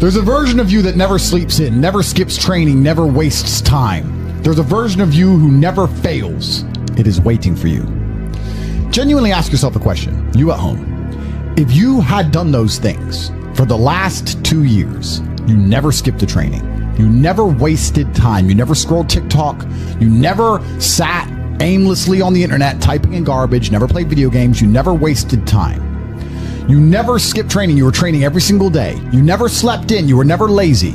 There's a version of you that never sleeps in, never skips training, never wastes time. There's a version of you who never fails. It is waiting for you. Genuinely ask yourself a question, you at home. If you had done those things for the last 2 years, you never skipped a training, you never wasted time, you never scrolled TikTok, you never sat aimlessly on the internet typing in garbage, never played video games, you never wasted time. You never skipped training, you were training every single day. You never slept in, you were never lazy.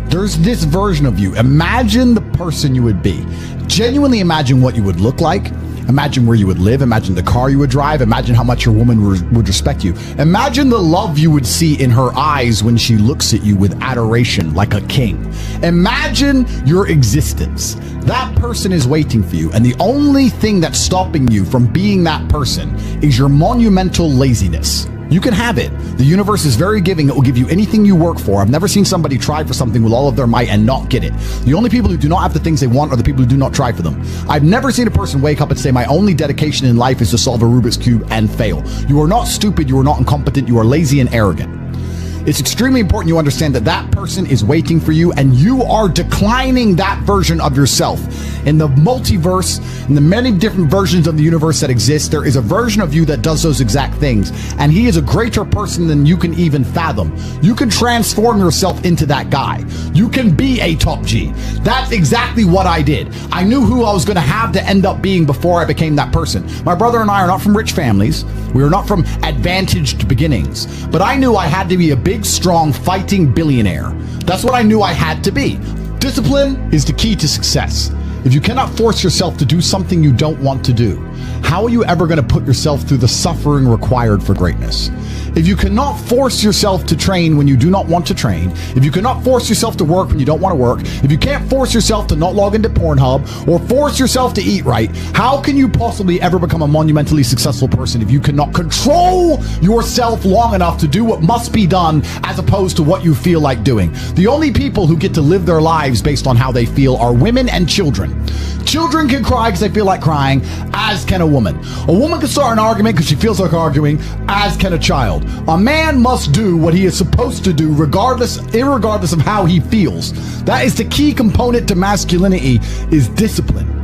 There's this version of you. Imagine the person you would be. Genuinely imagine what you would look like. Imagine where you would live. Imagine the car you would drive. Imagine how much your woman would respect you. Imagine the love you would see in her eyes when she looks at you with adoration like a king. Imagine your existence. That person is waiting for you, and the only thing that's stopping you from being that person is your monumental laziness. You can have it. The universe is very giving. It will give you anything you work for. I've never seen somebody try for something with all of their might and not get it. The only people who do not have the things they want are the people who do not try for them. I've never seen a person wake up and say, my only dedication in life is to solve a Rubik's Cube and fail. You are not stupid. You are not incompetent. You are lazy and arrogant. It's extremely important you understand that that person is waiting for you, and you are declining that version of yourself. In the multiverse, in the many different versions of the universe that exist, there is a version of you that does those exact things, and he is a greater person than you can even fathom. You can transform yourself into that guy. You can be a top G. That's exactly what I did. I knew who I was going to have to end up being before I became that person. My brother and I are not from rich families. We are not from advantaged beginnings, but I knew I had to be a big, strong, fighting billionaire. That's what I knew I had to be. Discipline is the key to success. If you cannot force yourself to do something you don't want to do, how are you ever going to put yourself through the suffering required for greatness? If you cannot force yourself to train when you do not want to train, if you cannot force yourself to work when you don't want to work, if you can't force yourself to not log into Pornhub or force yourself to eat right, how can you possibly ever become a monumentally successful person if you cannot control yourself long enough to do what must be done as opposed to what you feel like doing? The only people who get to live their lives based on how they feel are women and children. Children can cry because they feel like crying, as can a woman. A woman can start an argument because she feels like arguing, as can a child. A man must do what he is supposed to do irregardless of how he feels. That is the key component to masculinity, is discipline.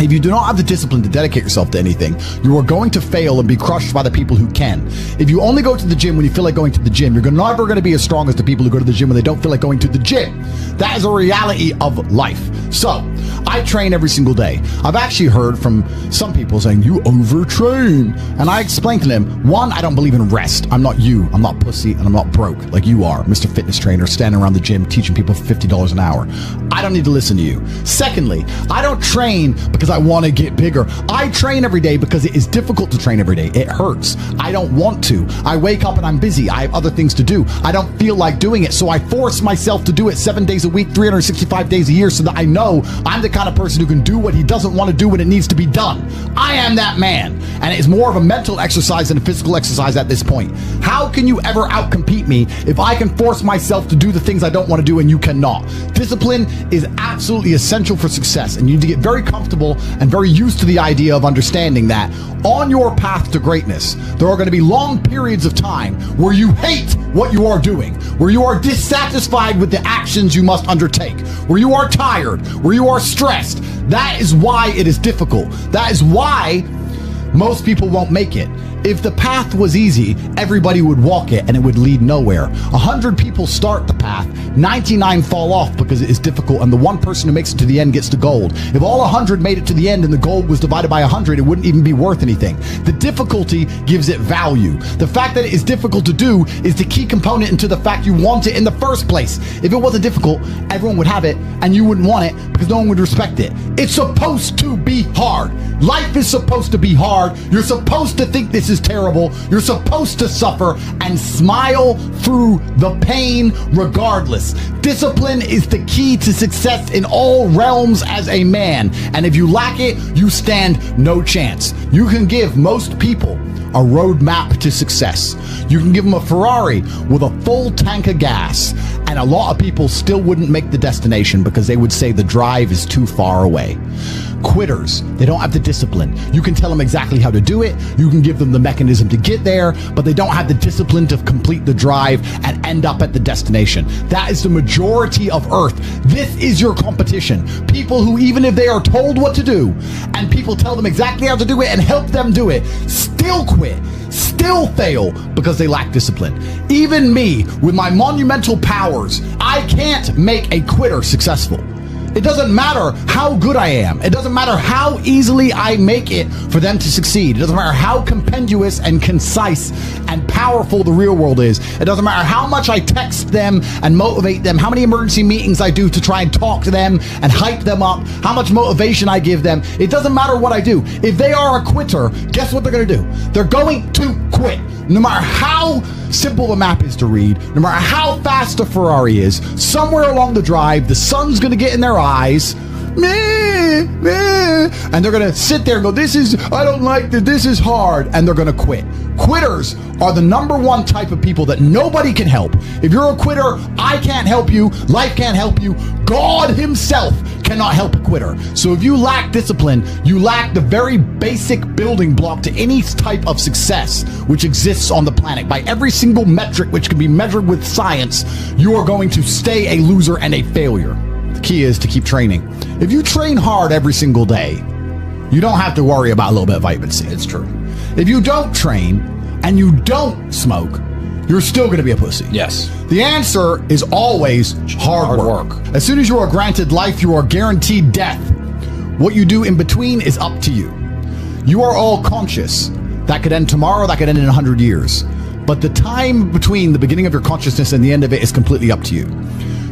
If you do not have the discipline to dedicate yourself to anything, you are going to fail and be crushed by the people who can. If you only go to the gym when you feel like going to the gym, you're never going to be as strong as the people who go to the gym when they don't feel like going to the gym. That is a reality of life. So, I train every single day. I've actually heard from some people saying, you overtrain. And I explained to them, one, I don't believe in rest. I'm not you. I'm not pussy, and I'm not broke like you are, Mr. Fitness Trainer, standing around the gym teaching people for $50 an hour. I don't need to listen to you. Secondly, I don't train because I want to get bigger. I train every day because it is difficult to train every day. It hurts. I don't want to. I wake up and I'm busy. I have other things to do. I don't feel like doing it, so I force myself to do it 7 days a week, 365 days a year, so that I know I'm the kind of person who can do what he doesn't want to do when it needs to be done. I am that man, and it's more of a mental exercise than a physical exercise at this point. How can you ever outcompete me if I can force myself to do the things I don't want to do and you cannot? Discipline is absolutely essential for success, and you need to get very comfortable and very used to the idea of understanding that on your path to greatness, there are going to be long periods of time where you hate what you are doing, where you are dissatisfied with the actions you must undertake, where you are tired, where you are stressed. That is why it is difficult. That is why most people won't make it. If the path was easy, everybody would walk it and it would lead nowhere. 100 people start the path, 99 fall off because it is difficult, and the one person who makes it to the end gets the gold. If all 100 made it to the end and the gold was divided by 100, it wouldn't even be worth anything. The difficulty gives it value. The fact that it is difficult to do is the key component into the fact you want it in the first place. If it wasn't difficult, everyone would have it and you wouldn't want it because no one would respect it. It's supposed to be hard. Life is supposed to be hard. You're supposed to think this is terrible. You're supposed to suffer and smile through the pain regardless. Discipline is the key to success in all realms as a man. And if you lack it, you stand no chance. You can give most people a roadmap to success. You can give them a Ferrari with a full tank of gas, and a lot of people still wouldn't make the destination because they would say the drive is too far away. quitters. They don't have the discipline. You can tell them exactly how to do it. You can give them the mechanism to get there, but they don't have the discipline to complete the drive and end up at the destination. That is the majority of Earth. This is your competition. People who, even if they are told what to do and people tell them exactly how to do it and help them do it, still quit, still fail because they lack discipline. Even me, with my monumental powers, I can't make a quitter successful. It doesn't matter how good I am. It doesn't matter how easily I make it for them to succeed. It doesn't matter how compendious and concise and powerful the real world is. It doesn't matter how much I text them and motivate them, how many emergency meetings I do to try and talk to them and hype them up, how much motivation I give them. It doesn't matter what I do. If they are a quitter, guess what they're going to do? They're going to quit. No matter how simple the map is to read, no matter how fast the Ferrari is, somewhere along the drive, the sun's going to get in their eyes, and they're going to sit there and go, I don't like this, this is hard, and they're going to quit. Quitters are the number one type of people that nobody can help. If you're a quitter, I can't help you, life can't help you, God himself cannot help a quitter. So if you lack discipline, you lack the very basic building block to any type of success which exists on the planet. By every single metric which can be measured with science, you are going to stay a loser and a failure. The key is to keep training. If you train hard every single day, you don't have to worry about a little bit of vitamin C. It's true. If you don't train and you don't smoke, you're still going to be a pussy. Yes. The answer is always hard work. As soon as you are granted life, you are guaranteed death. What you do in between is up to you. You are all conscious. That could end tomorrow, that could end in 100 years. But the time between the beginning of your consciousness and the end of it is completely up to you.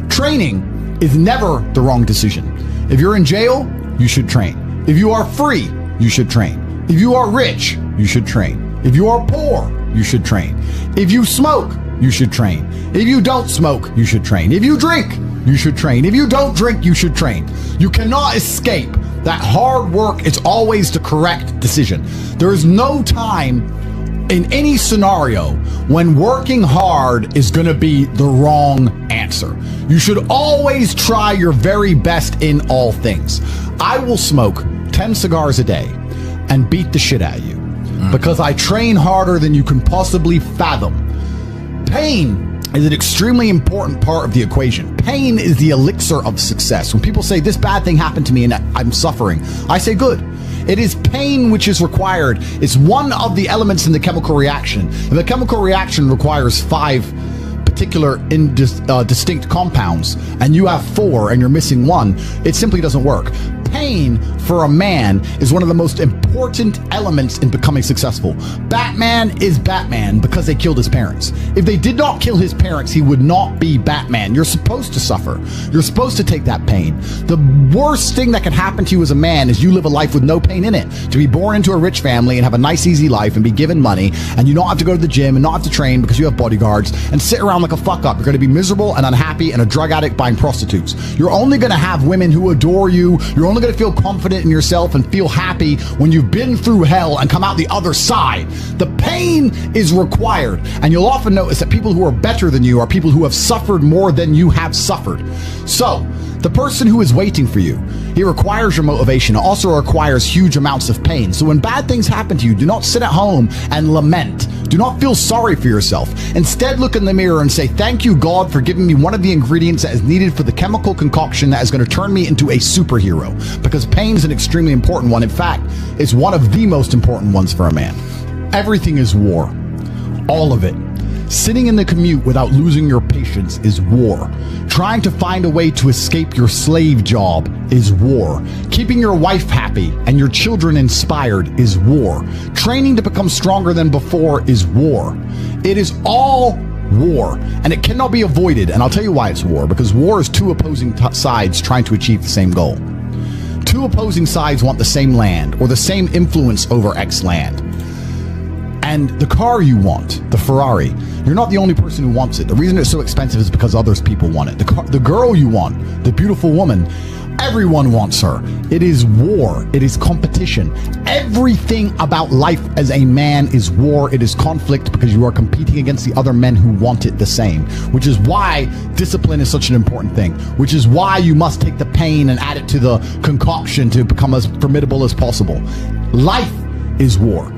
Training is never the wrong decision. If you're in jail, you should train. If you are free, you should train. If you are rich, you should train. If you are poor, you should train. If you smoke, you should train. If you don't smoke, you should train. If you drink, you should train. If you don't drink, you should train. You cannot escape that hard work is always the correct decision. There is no time in any scenario when working hard is going to be the wrong answer. You should always try your very best in all things. I will smoke 10 cigars a day and beat the shit out of you because I train harder than you can possibly fathom. Pain is an extremely important part of the equation. Pain is the elixir of success. When people say this bad thing happened to me and I'm suffering, I say good. It is pain which is required. It's one of the elements in the chemical reaction. If the chemical reaction requires 5 particular distinct compounds and you have 4 and you're missing 1, it simply doesn't work. Pain for a man is one of the most important elements in becoming successful. Batman is Batman because they killed his parents. If they did not kill his parents, he would not be Batman. You're supposed to suffer. You're supposed to take that pain. The worst thing that can happen to you as a man is you live a life with no pain in it. To be born into a rich family and have a nice easy life and be given money and you don't have to go to the gym and not have to train because you have bodyguards and sit around like a fuck up. You're going to be miserable and unhappy and a drug addict buying prostitutes. You're only going to have women who adore you. You're only going to feel confident in yourself and feel happy when you've been through hell and come out the other side. The pain is required, and you'll often notice that people who are better than you are people who have suffered more than you have suffered. So the person who is waiting for you, he requires your motivation. It also requires huge amounts of pain. So when bad things happen to you, do not sit at home and lament. Do not feel sorry for yourself. Instead, look in the mirror and say, thank you, God, for giving me one of the ingredients that is needed for the chemical concoction that is going to turn me into a superhero. Because pain is an extremely important one. In fact, it's one of the most important ones for a man. Everything is war. All of it. Sitting in the commute without losing your patience is war. Trying to find a way to escape your slave job is war. Keeping your wife happy and your children inspired is war. Training to become stronger than before is war. It is all war, and it cannot be avoided. And I'll tell you why it's war. Because war is 2 opposing sides trying to achieve the same goal. 2 opposing sides want the same land or the same influence over X land. And the car you want, the Ferrari, you're not the only person who wants it. The reason it's so expensive is because others people want it. The girl you want, the beautiful woman, Everyone wants her. It is war. It is competition. Everything about life as a man is war. It is conflict because you are competing against the other men who want it the same, which is why discipline is such an important thing, which is why you must take the pain and add it to the concoction to become as formidable as possible. Life is war.